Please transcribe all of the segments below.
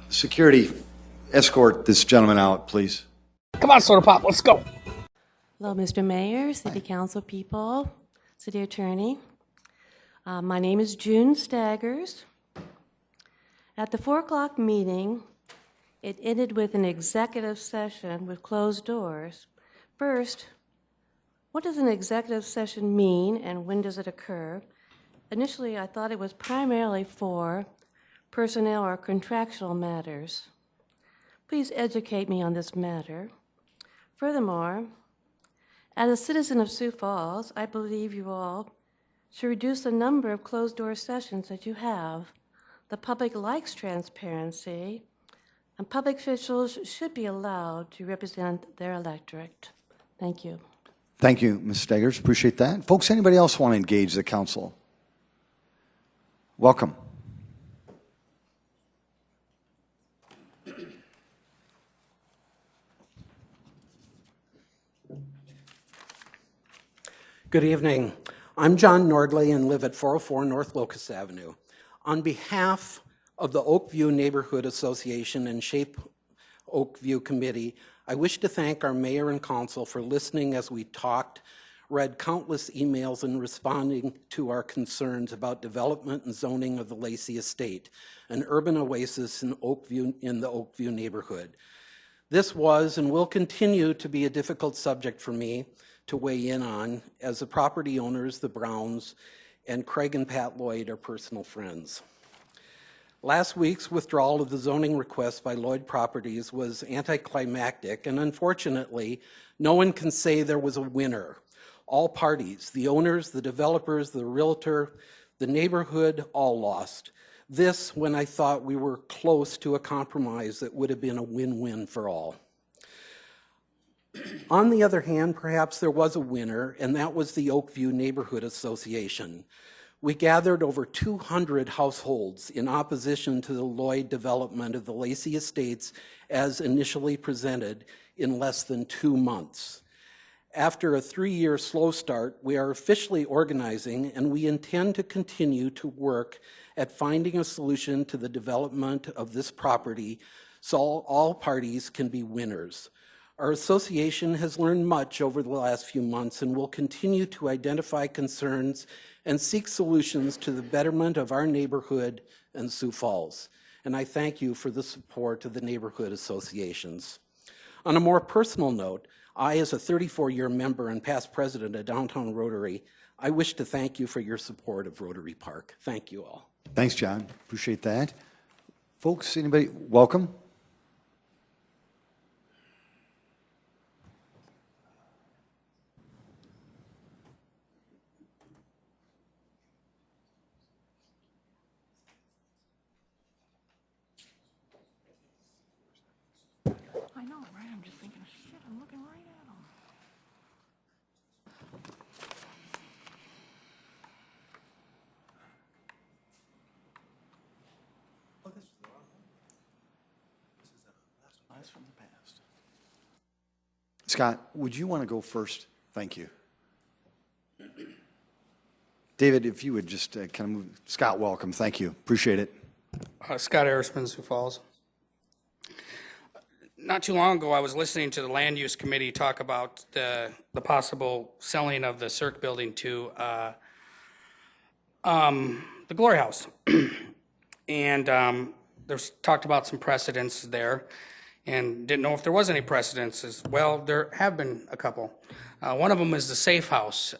Security, escort this gentleman out, please. Come on, Soda Pop, let's go. Hello, Mr. Mayor, City Council people, City Attorney. My name is June Staggers. At the 4 o'clock meeting, it ended with an executive session with closed doors. First, what does an executive session mean and when does it occur? Initially, I thought it was primarily for personnel or contractual matters. Please educate me on this matter. Furthermore, as a citizen of Sioux Falls, I believe you all should reduce the number of closed-door sessions that you have. The public likes transparency, and public officials should be allowed to represent their electorate. Thank you. Thank you, Ms. Staggers. Appreciate that. Folks, anybody else want to engage the council? Welcome. Good evening. I'm John Nordley and live at 404 North Locust Avenue. On behalf of the Oakview Neighborhood Association and Shape Oakview Committee, I wish to thank our mayor and council for listening as we talked, read countless emails, and responding to our concerns about development and zoning of the Lacey Estate, an urban oasis in the Oakview neighborhood. This was and will continue to be a difficult subject for me to weigh in on, as the property owners, the Browns, and Craig and Pat Lloyd are personal friends. Last week's withdrawal of the zoning request by Lloyd Properties was anticlimactic, and unfortunately, no one can say there was a winner. All parties, the owners, the developers, the realtor, the neighborhood, all lost. This when I thought we were close to a compromise that would have been a win-win for all. On the other hand, perhaps there was a winner, and that was the Oakview Neighborhood Association. We gathered over 200 households in opposition to the Lloyd development of the Lacey Estates as initially presented in less than 2 months. After a 3-year slow start, we are officially organizing, and we intend to continue to work at finding a solution to the development of this property so all parties can be winners. Our association has learned much over the last few months and will continue to identify concerns and seek solutions to the betterment of our neighborhood and Sioux Falls. And I thank you for the support of the neighborhood associations. On a more personal note, I, as a 34-year member and past president of Downtown Rotary, I wish to thank you for your support of Rotary Park. Thank you all. Thanks, John. Appreciate that. Folks, anybody? Welcome. I know, right? I'm just thinking, shit, I'm looking right at them. Oh, this is the wrong one. This is the last one. That's from the past. Scott, would you want to go first? Thank you. David, if you would just kind of move. Scott, welcome. Thank you. Appreciate it. Scott Arisman, Sioux Falls. Not too long ago, I was listening to the Land Use Committee talk about the possible selling of the Cirque building to the Glory House. And there's talked about some precedents there and didn't know if there was any precedences. Well, there have been a couple. One of them is the Safe House.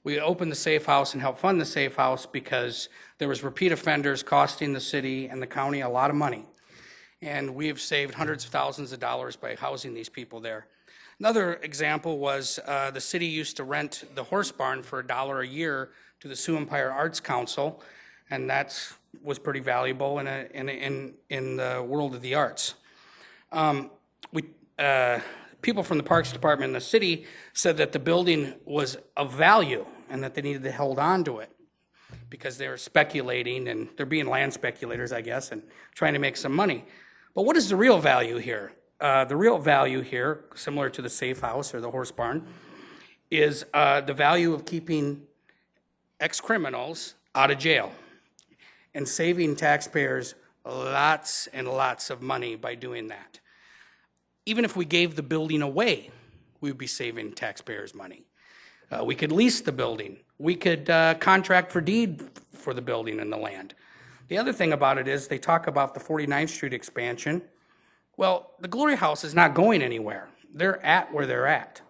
We opened the Safe House and helped fund the Safe House because there was repeat offenders costing the city and the county a lot of money. And we've saved hundreds of thousands of dollars by housing these people there. Another example was the city used to rent the horse barn for $1 a year to the Sioux Empire Arts Council, and that was pretty valuable in the world of the arts. People from the Parks Department in the city said that the building was of value and that they needed to hold on to it because they were speculating, and they're being land speculators, I guess, and trying to make some money. But what is the real value here? The real value here, similar to the Safe House or the horse barn, is the value of keeping ex-criminals out of jail and saving taxpayers lots and lots of money by doing that. Even if we gave the building away, we would be saving taxpayers money. We could lease the building. We could contract for deed for the building and the land. The other thing about it is they talk about the 49th Street expansion. Well, the Glory House is not going anywhere. They're at where they're at.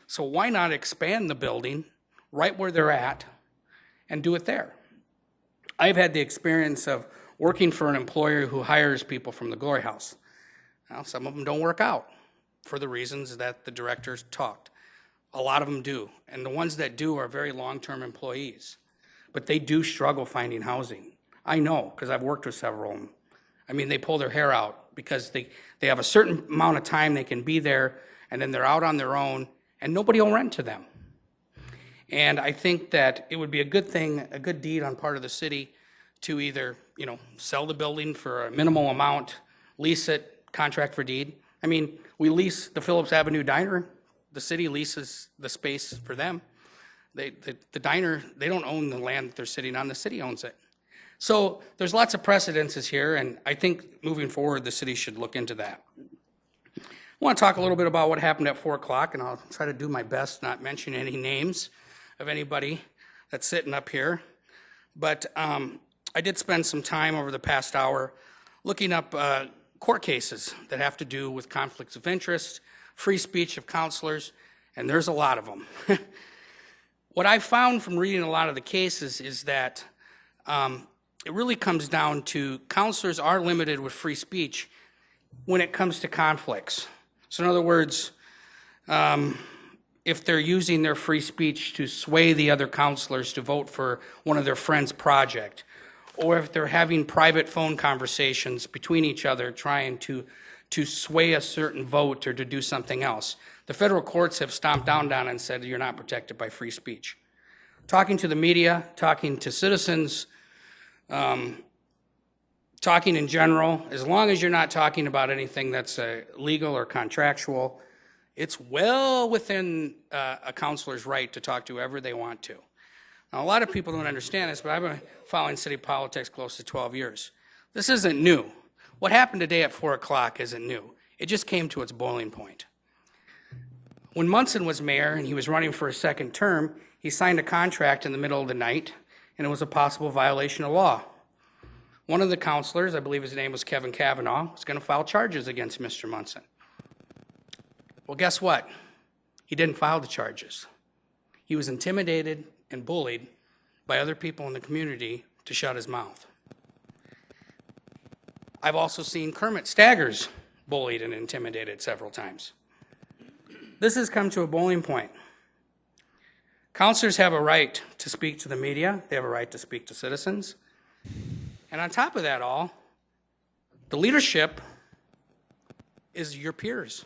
So why not expand the building right where they're at and do it there? I've had the experience of working for an employer who hires people from the Glory House. Now, some of them don't work out for the reasons that the directors talked. A lot of them do, and the ones that do are very long-term employees. But they do struggle finding housing. I know, because I've worked with several of them. I mean, they pull their hair out because they have a certain amount of time they can be there, and then they're out on their own, and nobody will rent to them. And I think that it would be a good thing, a good deed on part of the city to either, sell the building for a minimal amount, lease it, contract for deed. I mean, we lease the Phillips Avenue Diner. The city leases the space for them. The diner, they don't own the land that they're sitting on. The city owns it. So there's lots of precedences here, and I think moving forward, the city should look into that. I want to talk a little bit about what happened at 4 o'clock, and I'll try to do my best not mention any names of anybody that's sitting up here. But I did spend some time over the past hour looking up court cases that have to do with conflicts of interest, free speech of counselors, and there's a lot of them. What I found from reading a lot of the cases is that it really comes down to counselors are limited with free speech when it comes to conflicts. So in other words, if they're using their free speech to sway the other counselors to vote for one of their friends' project, or if they're having private phone conversations between each other trying to sway a certain vote or to do something else. The federal courts have stomped down on it and said you're not protected by free speech. Talking to the media, talking to citizens, talking in general, as long as you're not talking about anything that's legal or contractual, it's well within a counselor's right to talk to whoever they want to. Now, a lot of people don't understand this, but I've been following city politics close to 12 years. This isn't new. What happened today at 4 o'clock isn't new. It just came to its boiling point. When Munson was mayor and he was running for a second term, he signed a contract in the middle of the night, and it was a possible violation of law. One of the counselors, I believe his name was Kevin Kavanaugh, was going to file charges against Mr. Munson. Well, guess what? He didn't file the charges. He was intimidated and bullied by other people in the community to shut his mouth. I've also seen Kermit Staggers bullied and intimidated several times. This has come to a boiling point. Counselors have a right to speak to the media. They have a right to speak to citizens. And on top of that all, the leadership is your peers.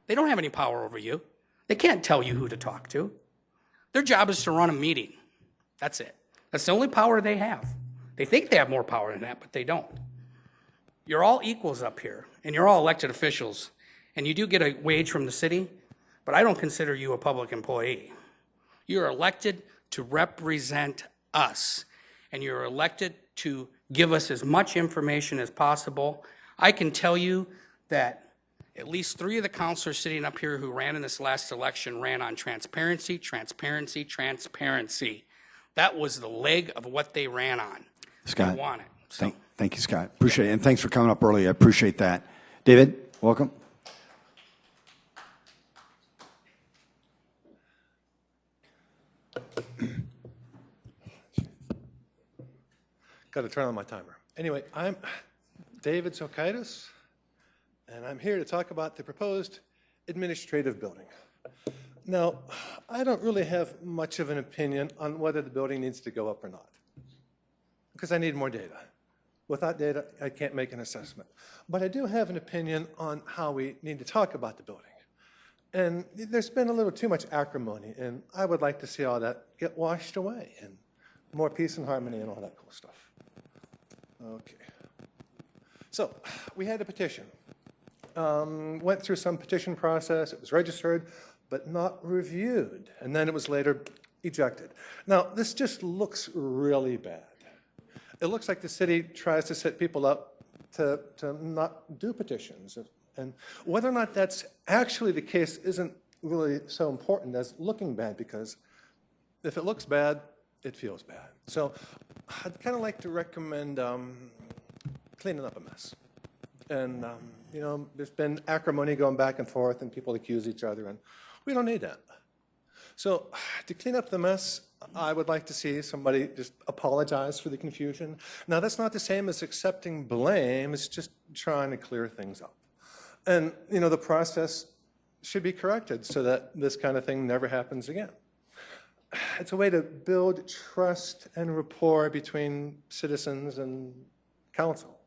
They don't have any power over you. They can't tell you who to talk to. Their job is to run a meeting. That's it. That's the only power they have. They think they have more power than that, but they don't. You're all equals up here, and you're all elected officials, and you do get a wage from the city, but I don't consider you a public employee. You're elected to represent us, and you're elected to give us as much information as possible. I can tell you that at least 3 of the counselors sitting up here who ran in this last election ran on transparency, transparency, transparency. That was the leg of what they ran on. Scott, I want it. So. Thank you, Scott. Appreciate it. And thanks for coming up early. I appreciate that. David, welcome. Got to turn on my timer. Anyway, I'm David Sokaitis, and I'm here to talk about the proposed administrative building. Now, I don't really have much of an opinion on whether the building needs to go up or not, because I need more data. Without data, I can't make an assessment. But I do have an opinion on how we need to talk about the building. And there's been a little too much acrimony, and I would like to see all that get washed away, and more peace and harmony and all that cool stuff. Okay. So, we had a petition. Went through some petition process, it was registered, but not reviewed, and then it was later ejected. Now, this just looks really bad. It looks like the city tries to set people up to not do petitions. And whether or not that's actually the case isn't really so important as looking bad, because if it looks bad, it feels bad. So I'd kind of like to recommend cleaning up a mess. And, you know, there's been acrimony going back and forth, and people accuse each other, and we don't need that. So to clean up the mess, I would like to see somebody just apologize for the confusion. Now, that's not the same as accepting blame. It's just trying to clear things up. And, you know, the process should be corrected so that this kind of thing never happens again. It's a way to build trust and rapport between citizens and council.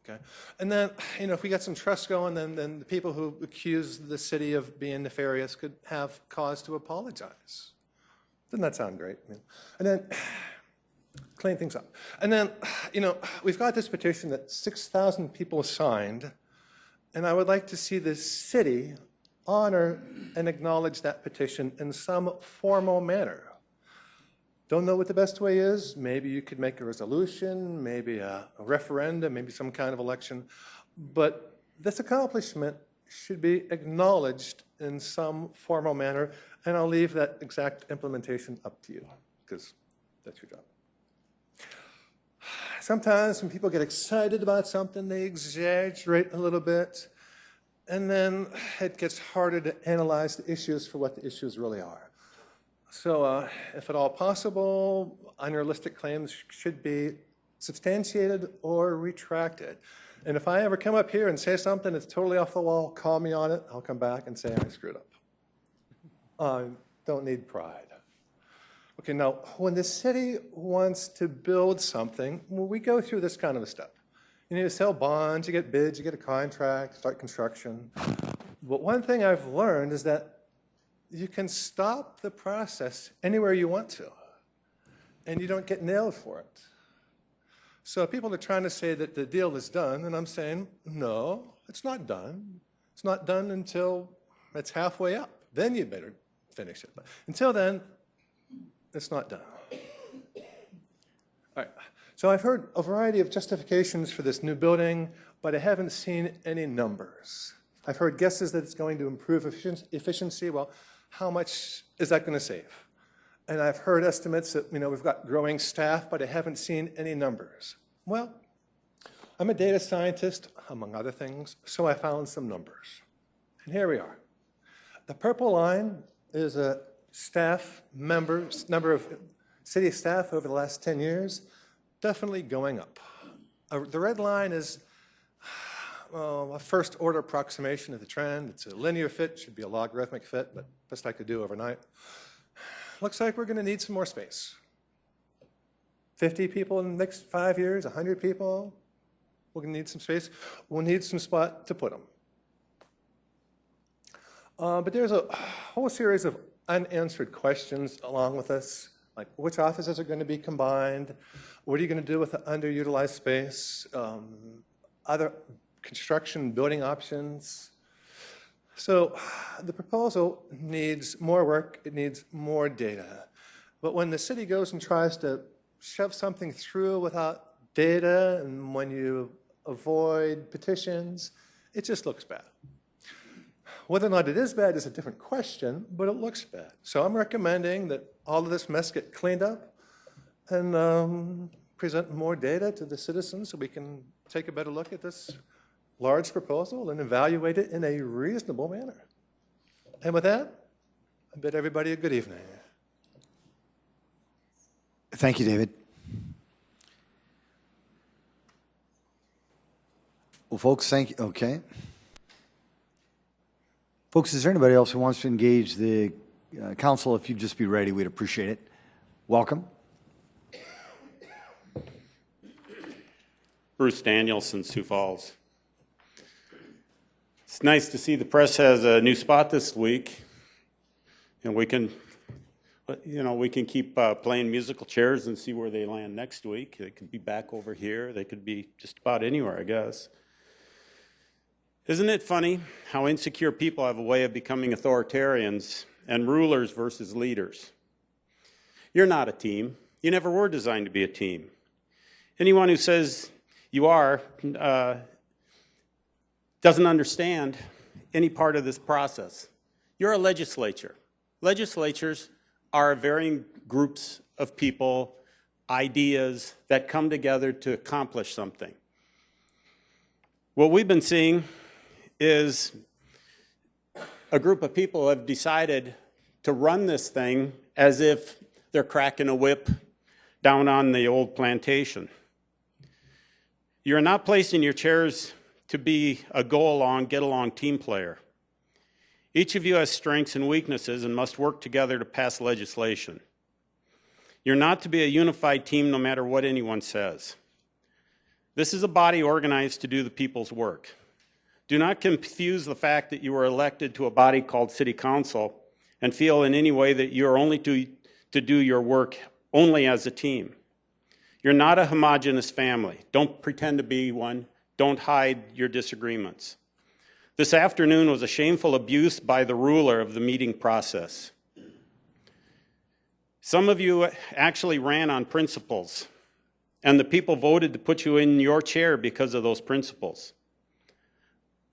Okay. And then, you know, if we get some trust going, then the people who accuse the city of being nefarious could have cause to apologize. Doesn't that sound great? And then clean things up. And then, you know, we've got this petition that 6,000 people signed, and I would like to see the city honor and acknowledge that petition in some formal manner. Don't know what the best way is. Maybe you could make a resolution, maybe a referendum, maybe some kind of election. But this accomplishment should be acknowledged in some formal manner, and I'll leave that exact implementation up to you, because that's your job. Sometimes when people get excited about something, they exaggerate a little bit, and then it gets harder to analyze the issues for what the issues really are. So if at all possible, unrealistic claims should be substantiated or retracted. And if I ever come up here and say something that's totally off the wall, call me on it. I'll come back and say I screwed up. Don't need pride. Okay, now, when the city wants to build something, well, we go through this kind of a step. You need to sell bonds, you get bids, you get a contract, start construction. But one thing I've learned is that you can stop the process anywhere you want to, and you don't get nailed for it. So people are trying to say that the deal is done, and I'm saying, no, it's not done. It's not done until it's halfway up. Then you better finish it. But until then, it's not done. All right. So I've heard a variety of justifications for this new building, but I haven't seen any numbers. I've heard guesses that it's going to improve efficiency. Well, how much is that going to save? And I've heard estimates that, you know, we've got growing staff, but I haven't seen any numbers. Well, I'm a data scientist, among other things, so I found some numbers. And here we are. The purple line is a number of city staff over the last 10 years, definitely going up. The red line is a first order approximation of the trend. It's a linear fit, should be a logarithmic fit, but best I could do overnight. Looks like we're going to need some more space. 50 people in the next 5 years, 100 people. We're going to need some space. We'll need some spot to put them. But there's a whole series of unanswered questions along with this, like which offices are going to be combined? What are you going to do with the underutilized space? Other construction building options. So the proposal needs more work, it needs more data. But when the city goes and tries to shove something through without data, and when you avoid petitions, it just looks bad. Whether or not it is bad is a different question, but it looks bad. So I'm recommending that all of this mess get cleaned up and present more data to the citizens so we can take a better look at this large proposal and evaluate it in a reasonable manner. And with that, I bid everybody a good evening. Thank you, David. Well, folks, thank you. Okay. Folks, is there anybody else who wants to engage the council? If you'd just be ready, we'd appreciate it. Welcome. Bruce Danielson, Sioux Falls. It's nice to see the press has a new spot this week, and we can keep playing musical chairs and see where they land next week. They could be back over here. They could be just about anywhere, I guess. Isn't it funny how insecure people have a way of becoming authoritarians and rulers versus leaders? You're not a team. You never were designed to be a team. Anyone who says you are, doesn't understand any part of this process. You're a legislature. Legislatures are varying groups of people, ideas that come together to accomplish something. What we've been seeing is a group of people have decided to run this thing as if they're cracking a whip down on the old plantation. You're not placed in your chairs to be a go-along, get-along team player. Each of you has strengths and weaknesses and must work together to pass legislation. You're not to be a unified team no matter what anyone says. This is a body organized to do the people's work. Do not confuse the fact that you were elected to a body called City Council and feel in any way that you're only to do your work only as a team. You're not a homogeneous family. Don't pretend to be one. Don't hide your disagreements. This afternoon was a shameful abuse by the ruler of the meeting process. Some of you actually ran on principles, and the people voted to put you in your chair because of those principles.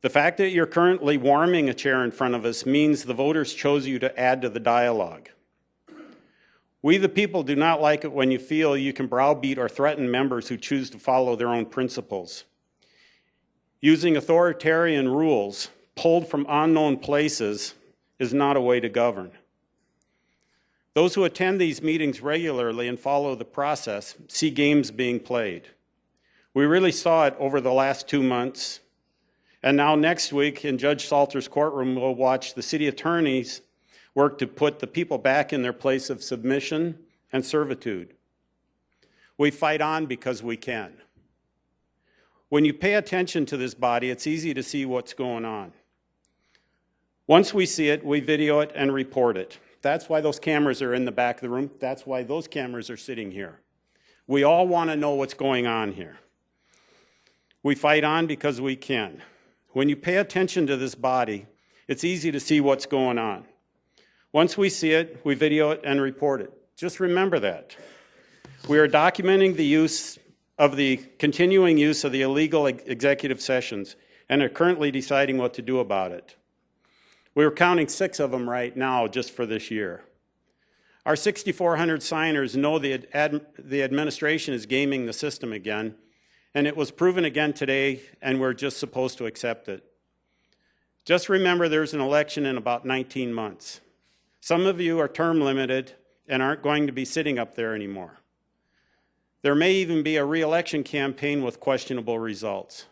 The fact that you're currently warming a chair in front of us means the voters chose you to add to the dialogue. We, the people, do not like it when you feel you can browbeat or threaten members who choose to follow their own principles. Using authoritarian rules pulled from unknown places is not a way to govern. Those who attend these meetings regularly and follow the process see games being played. We really saw it over the last 2 months, and now next week in Judge Salter's courtroom, we'll watch the city attorneys work to put the people back in their place of submission and servitude. We fight on because we can. When you pay attention to this body, it's easy to see what's going on. Once we see it, we video it and report it. That's why those cameras are in the back of the room. That's why those cameras are sitting here. We all want to know what's going on here. We fight on because we can. When you pay attention to this body, it's easy to see what's going on. Once we see it, we video it and report it. Just remember that. We are documenting the continuing use of the illegal executive sessions and are currently deciding what to do about it. We're counting 6 of them right now just for this year. Our 6,400 signers know the administration is gaming the system again, and it was proven again today, and we're just supposed to accept it. Just remember there's an election in about 19 months. Some of you are term limited and aren't going to be sitting up there anymore. There may even be a re-election campaign with questionable results.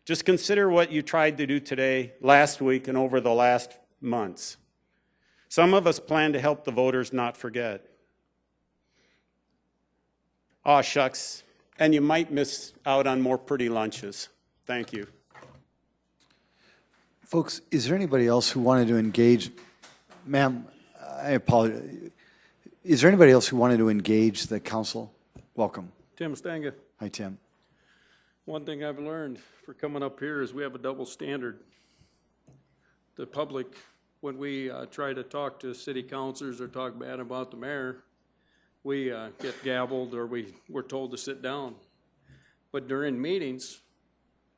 Just consider what you tried to do today, last week, and over the last months. Some of us plan to help the voters not forget. Aw, shucks. And you might miss out on more pretty lunches. Thank you. Folks, is there anybody else who wanted to engage? Ma'am, I apologize. Is there anybody else who wanted to engage the council? Welcome. Tim Stanga. Hi, Tim. One thing I've learned for coming up here is we have a double standard. The public, when we try to talk to city councilors or talk bad about the mayor, we get gavelled or we're told to sit down. But during meetings,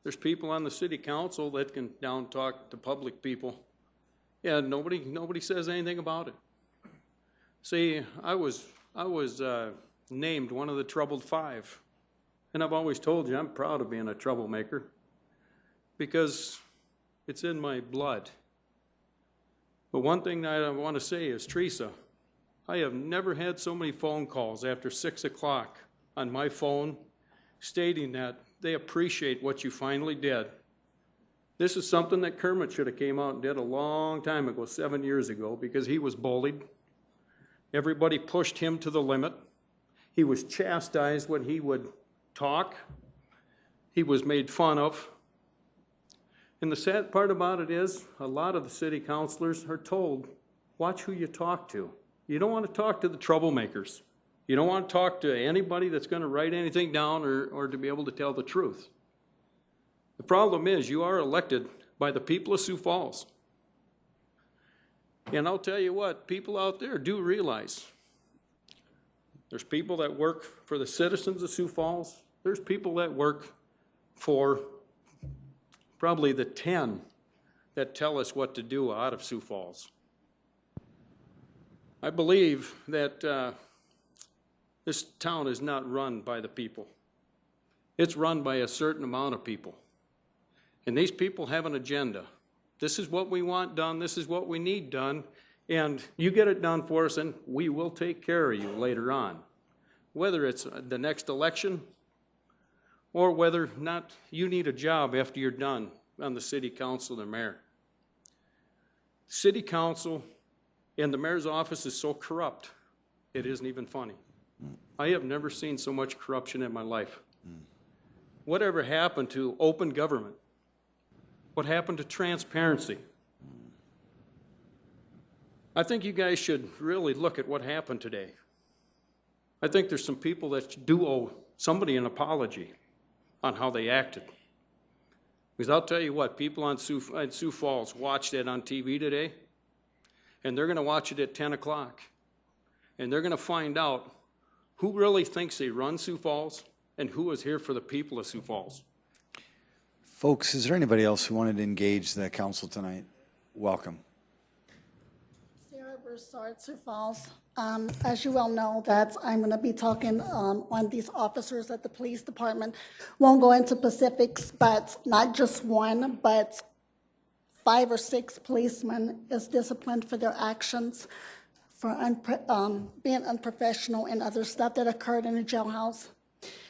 there's people on the city council that can down talk to public people. Yeah, nobody says anything about it. See, I was named one of the troubled 5. And I've always told you I'm proud of being a troublemaker because it's in my blood. But one thing that I want to say is, Teresa, I have never had so many phone calls after 6 o'clock on my phone stating that they appreciate what you finally did. This is something that Kermit should have came out and did a long time ago, 7 years ago, because he was bullied. Everybody pushed him to the limit. He was chastised when he would talk. He was made fun of. And the sad part about it is, a lot of the city councilors are told, watch who you talk to. You don't want to talk to the troublemakers. You don't want to talk to anybody that's going to write anything down or to be able to tell the truth. The problem is you are elected by the people of Sioux Falls. And I'll tell you what, people out there do realize there's people that work for the citizens of Sioux Falls, There's people that work for probably the 10 that tell us what to do out of Sioux Falls. I believe that this town is not run by the people. It's run by a certain amount of people. And these people have an agenda. This is what we want done, this is what we need done, and you get it done for us and we will take care of you later on. Whether it's the next election or whether or not you need a job after you're done on the city council and the mayor. City council and the mayor's office is so corrupt, it isn't even funny. I have never seen so much corruption in my life. Whatever happened to open government? What happened to transparency? I think you guys should really look at what happened today. I think there's some people that do owe somebody an apology on how they acted. Because I'll tell you what, people on Sioux Falls watched it on TV today, and they're going to watch it at 10 o'clock. And they're going to find out who really thinks they run Sioux Falls and who is here for the people of Sioux Falls. Folks, is there anybody else who wanted to engage the council tonight? Welcome. Sarah Broussard, Sioux Falls. As you well know, that I'm going to be talking on these officers at the police department. Won't go into specifics, but not just one, but 5 or 6 policemen is disciplined for their actions, for being unprofessional and other stuff that occurred in the jailhouse.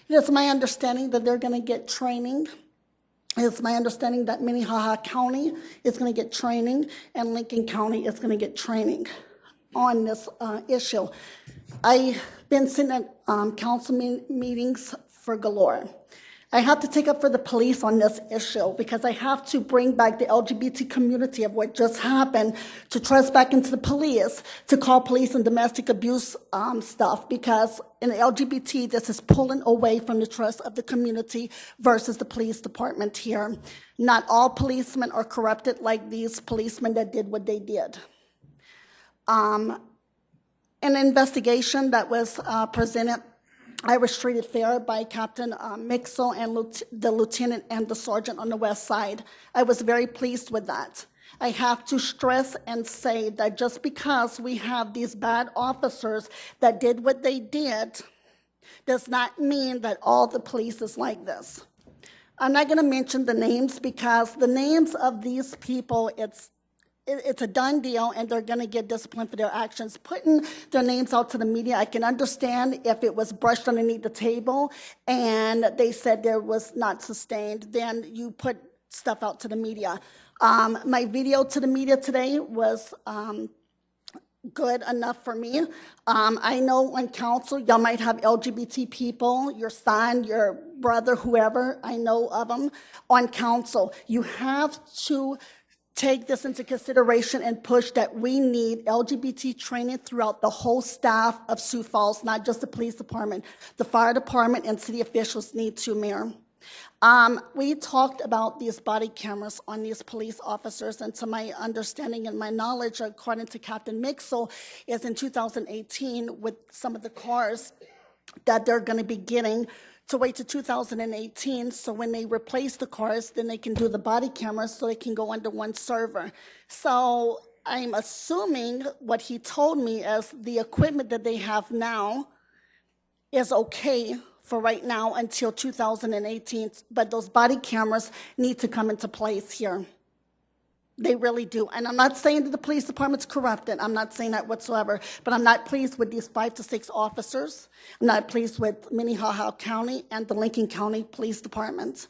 It is my understanding that they're going to get training. It's my understanding that Minnehaha County is going to get training and Lincoln County is going to get training on this issue. I've been sitting at council meetings for galore. I have to take up for the police on this issue because I have to bring back the LGBT community of what just happened to trust back into the police, to call police and domestic abuse stuff, because in the LGBT, this is pulling away from the trust of the community versus the police department here. Not all policemen are corrupted like these policemen that did what they did. An investigation that was presented, I was treated fair by Captain Mixel and the lieutenant and the sergeant on the west side. I was very pleased with that. I have to stress and say that just because we have these bad officers that did what they did does not mean that all the police is like this. I'm not going to mention the names because the names of these people, it's a done deal, and they're going to get disciplined for their actions. Putting their names out to the media, I can understand if it was brushed underneath the table and they said there was not sustained, then you put stuff out to the media. My video to the media today was good enough for me. I know on council, y'all might have LGBT people, your son, your brother, whoever, I know of them on council. You have to take this into consideration and push that we need LGBT training throughout the whole staff of Sioux Falls, not just the police department. The fire department and city officials need to, Mayor. We talked about these body cameras on these police officers, and to my understanding and my knowledge, according to Captain Mixel, is in 2018 with some of the cars that they're going to be getting to wait to 2018, so when they replace the cars, then they can do the body cameras so they can go under one server. So I'm assuming what he told me is the equipment that they have now is okay for right now until 2018, but those body cameras need to come into place here. They really do. And I'm not saying that the police department's corrupted. I'm not saying that whatsoever. But I'm not pleased with these 5 to 6 officers. I'm not pleased with Minnehaha County and the Lincoln County Police Department.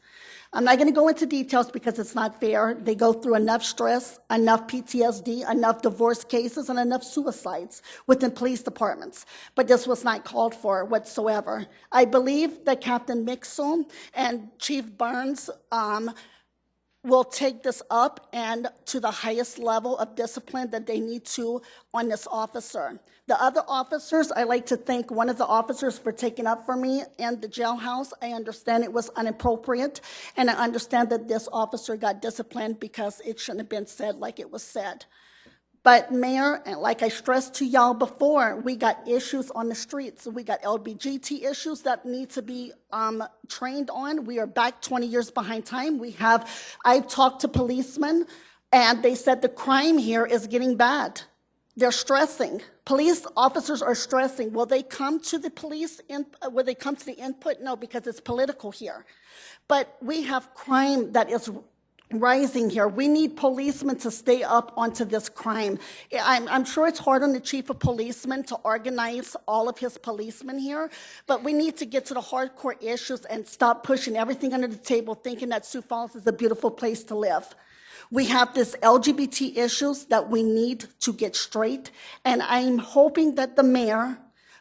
I'm not going to go into details because it's not fair. They go through enough stress, enough PTSD, enough divorce cases, and enough suicides within police departments. But this was not called for whatsoever. I believe that Captain Mixel and Chief Burns will take this up and to the highest level of discipline that they need to on this officer. The other officers, I like to thank one of the officers for taking up for me in the jailhouse. I understand it was inappropriate, and I understand that this officer got disciplined because it shouldn't have been said like it was said. But Mayor, and like I stressed to y'all before, we got issues on the streets. We got LBGT issues that need to be trained on. We are back 20 years behind time. I've talked to policemen, and they said the crime here is getting bad. They're stressing. Police officers are stressing. Will they come to the will they come to the input? No, because it's political here. But we have crime that is rising here. We need policemen to stay up onto this crime. I'm sure it's hard on the chief of policemen to organize all of his policemen here, but we need to get to the hardcore issues and stop pushing everything under the table, thinking that Sioux Falls is a beautiful place to live. We have this LGBT issues that we need to get straight, and I'm hoping that the mayor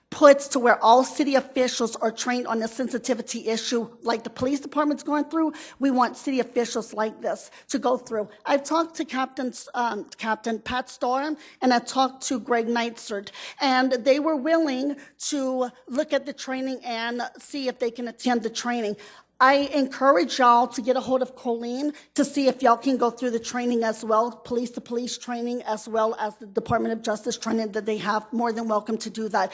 puts to where all city officials are trained on the sensitivity issue, like the police department's going through. We want city officials like this to go through. I've talked to Captain Pat Storm, and I talked to Greg Knightsert, and they were willing to look at the training and see if they can attend the training. I encourage y'all to get a hold of Colleen to see if y'all can go through the training as well, police-to-police training, as well as the Department of Justice training that they have. More than welcome to do that.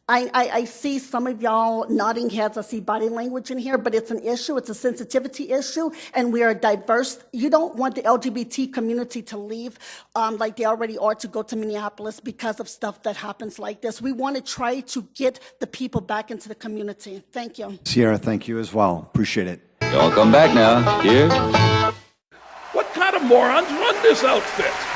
I see some of y'all nodding heads. I see body language in here, but it's an issue. It's a sensitivity issue, and we are diverse. You don't want the LGBT community to leave like they already are to go to Minneapolis because of stuff that happens like this. We want to try to get the people back into the community. Thank you. Sierra, thank you as well. Appreciate it. Y'all come back now. Here. What kind of morons run this outfit?